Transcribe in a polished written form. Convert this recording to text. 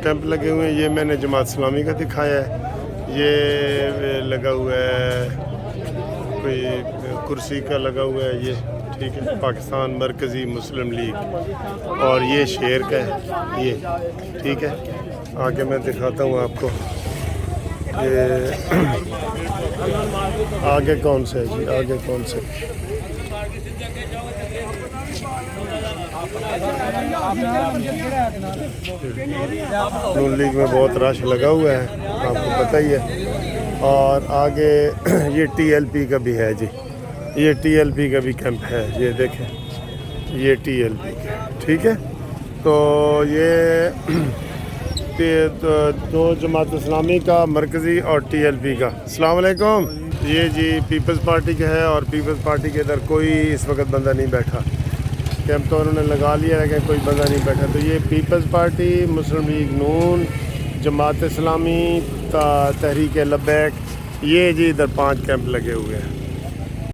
Camp लगे हुए हैं। ये मैंने जमात इस्लामी का दिखाया है, ये लगा हुआ है कोई कुर्सी का लगा हुआ है ये, ठीक है, पाकिस्तान मरकज़ी मुस्लिम लीग, और ये शेर का है ये, ठीक है। आगे मैं दिखाता हूँ आपको ये आगे कौन सा है जी, आगे कौन सा है। नून लीग में बहुत रश लगा हुआ है, आपको पता ही है। और आगे ये TLP का भी है जी, ये TLP का भी कैंप है, ये देखें, ये TLP का, ठीक है। तो ये दो जमात इस्लामी का, मरकज़ी और TLP का। अस्सलाम वालेकुम। ये जी पीपल्स पार्टी का है, और पीपल्स पार्टी के इधर कोई इस वक्त बंदा नहीं बैठा, कैंप तो उन्होंने लगा लिया है, कोई बंदा नहीं बैठा। तो ये पीपल्स पार्टी, मुस्लिम लीग नून, जमात इस्लामी, तहरीक लब्बैक, ये जी इधर 5 कैंप लगे हुए हैं।